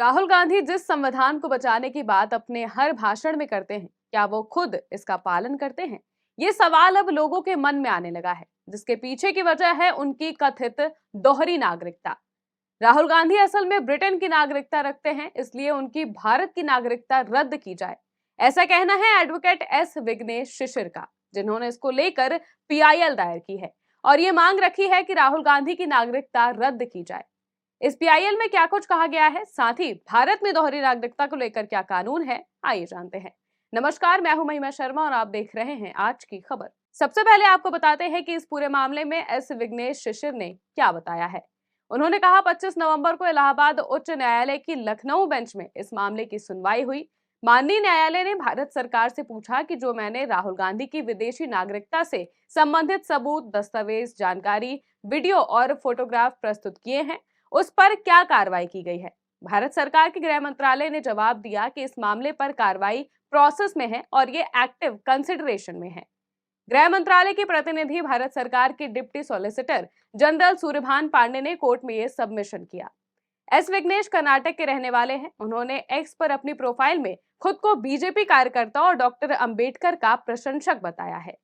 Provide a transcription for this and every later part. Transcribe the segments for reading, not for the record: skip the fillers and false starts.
राहुल गांधी जिस संविधान को बचाने की बात अपने हर भाषण में करते हैं, क्या वो खुद इसका पालन करते हैं? ये सवाल अब लोगों के मन में आने लगा है, जिसके पीछे की वजह है उनकी कथित दोहरी नागरिकता। राहुल गांधी असल में ब्रिटेन की नागरिकता रखते हैं, इसलिए उनकी भारत की नागरिकता रद्द की जाए, ऐसा कहना है एडवोकेट एस विघ्नेश शिशिर का, जिन्होंने इसको लेकर पीआईएल दायर की है और ये मांग रखी है कि राहुल गांधी की नागरिकता रद्द की जाए। इस पीआईएल में क्या कुछ कहा गया है, साथ ही भारत में दोहरी नागरिकता को लेकर क्या कानून है, आइए जानते हैं। नमस्कार, मैं हूं महिमा शर्मा और आप देख रहे हैं आज की खबर। सबसे पहले आपको बताते हैं कि इस पूरे मामले में एस विघ्नेश शिशिर ने क्या बताया है। उन्होंने कहा 25 नवंबर को इलाहाबाद उच्च न्यायालय की लखनऊ बेंच में इस मामले की सुनवाई हुई। माननीय न्यायालय ने भारत सरकार से पूछा कि जो मैंने राहुल गांधी की विदेशी नागरिकता से संबंधित सबूत, दस्तावेज, जानकारी, वीडियो और फोटोग्राफ प्रस्तुत किए हैं, उस पर क्या कार्रवाई की गई है। भारत सरकार के गृह मंत्रालय ने जवाब दिया कि इस मामले पर कार्रवाई प्रोसेस में है और ये एक्टिव कंसिडरेशन में है। गृह मंत्रालय के प्रतिनिधि भारत सरकार के deputy solicitor general Suryabhan Pandey ने कोर्ट में ये सबमिशन किया। एस विघ्नेश कर्नाटक के रहने वाले हैं। उन्होंने एक्स पर अपनी प्रोफाइल में खुद को बीजेपी कार्यकर्ता और डॉक्टर अंबेडकर का प्रशंसक बताया है।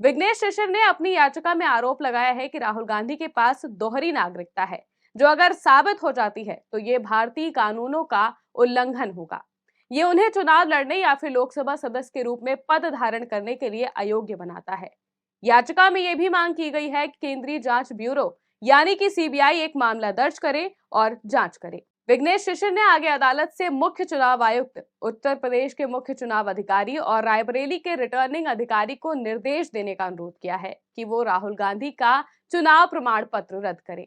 विघ्नेश शिशिर ने अपनी याचिका में आरोप लगाया है कि राहुल गांधी के पास दोहरी नागरिकता है, जो अगर साबित हो जाती है तो ये भारतीय कानूनों का उल्लंघन होगा। ये उन्हें चुनाव लड़ने या फिर लोकसभा सदस्य के रूप में पद धारण करने के लिए अयोग्य बनाता है। याचिका में यह भी मांग की गई है कि केंद्रीय जांच ब्यूरो यानी कि सीबीआई एक मामला दर्ज करे और जांच करे। विघ्नेश शिशिर ने आगे अदालत से मुख्य चुनाव आयुक्त, उत्तर प्रदेश के मुख्य चुनाव अधिकारी और रायबरेली के रिटर्निंग अधिकारी को निर्देश देने का अनुरोध किया है कि वो राहुल गांधी का चुनाव प्रमाण पत्र रद्द करें।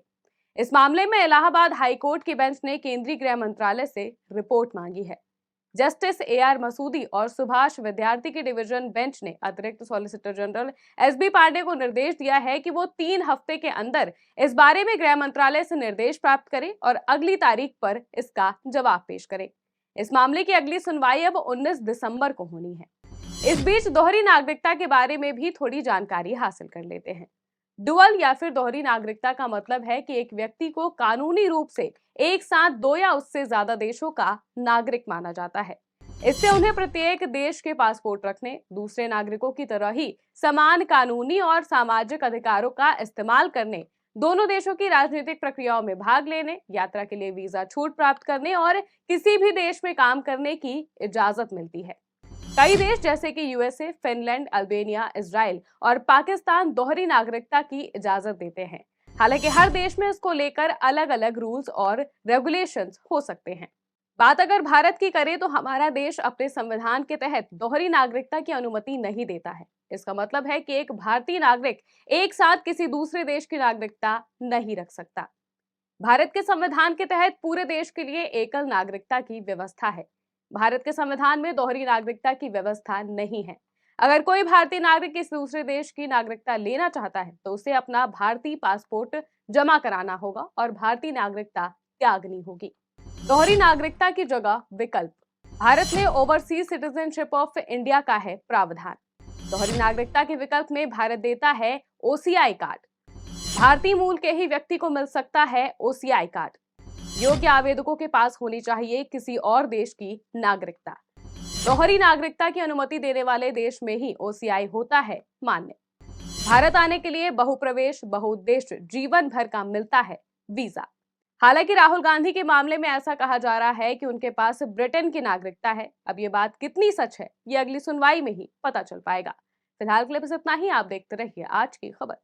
इस मामले में इलाहाबाद हाईकोर्ट की बेंच ने केंद्रीय गृह मंत्रालय से रिपोर्ट मांगी है। जस्टिस एआर मसूदी और सुभाष विद्यार्थी की डिवीजन बेंच ने अतिरिक्त सॉलिसिटर जनरल एसबी पांडे को निर्देश दिया है कि वो 3 हफ्ते के अंदर इस बारे में गृह मंत्रालय से निर्देश प्राप्त करें और अगली तारीख पर इसका जवाब पेश करें। इस मामले की अगली सुनवाई अब 19 दिसंबर को होनी है। इस बीच दोहरी नागरिकता के बारे में भी थोड़ी जानकारी हासिल कर लेते हैं। डुअल या फिर दोहरी नागरिकता का मतलब है कि एक व्यक्ति को कानूनी रूप से एक साथ 2 या उससे ज्यादा देशों का नागरिक माना जाता है। इससे उन्हें प्रत्येक देश के पासपोर्ट रखने, दूसरे नागरिकों की तरह ही समान कानूनी और सामाजिक अधिकारों का इस्तेमाल करने, दोनों देशों की राजनीतिक प्रक्रियाओं में भाग लेने, यात्रा के लिए वीजा छूट प्राप्त करने और किसी भी देश में काम करने की इजाजत मिलती है। कई देश जैसे कि यूएसए, फिनलैंड, अल्बानिया, इजराइल और पाकिस्तान दोहरी नागरिकता की इजाजत देते हैं। हालांकि हर देश में इसको लेकर अलग अलग रूल्स और रेगुलेशंस हो सकते हैं। बात अगर भारत की करें तो हमारा देश अपने संविधान के तहत दोहरी नागरिकता की अनुमति नहीं देता है। इसका मतलब है कि एक भारतीय नागरिक एक साथ किसी दूसरे देश की नागरिकता नहीं रख सकता। भारत के संविधान के तहत पूरे देश के लिए एकल नागरिकता की व्यवस्था है। भारत के संविधान में दोहरी नागरिकता की व्यवस्था नहीं है। अगर कोई भारतीय नागरिक किसी दूसरे देश की नागरिकता लेना चाहता है तो उसे अपना भारतीय पासपोर्ट जमा कराना होगा और भारतीय नागरिकता त्यागनी होगी। दोहरी नागरिकता की जगह विकल्प। भारत में ओवरसीज सिटीजनशिप ऑफ इंडिया का है प्रावधान। दोहरी नागरिकता के विकल्प में भारत देता है ओसीआई कार्ड। भारतीय मूल के ही व्यक्ति को मिल सकता है ओसीआई कार्ड। योग्य आवेदकों के पास होनी चाहिए किसी और देश की नागरिकता। दोहरी नागरिकता की अनुमति देने वाले देश में ही ओसीआई होता है मान्य। भारत आने के लिए बहुप्रवेश, बहुउद्देश्य, जीवन भर का मिलता है वीजा। हालांकि राहुल गांधी के मामले में ऐसा कहा जा रहा है कि उनके पास ब्रिटेन की नागरिकता है। अब ये बात कितनी सच है, ये अगली सुनवाई में ही पता चल पाएगा। फिलहाल के लिए बस इतना ही। आप देखते रहिए आज की खबर।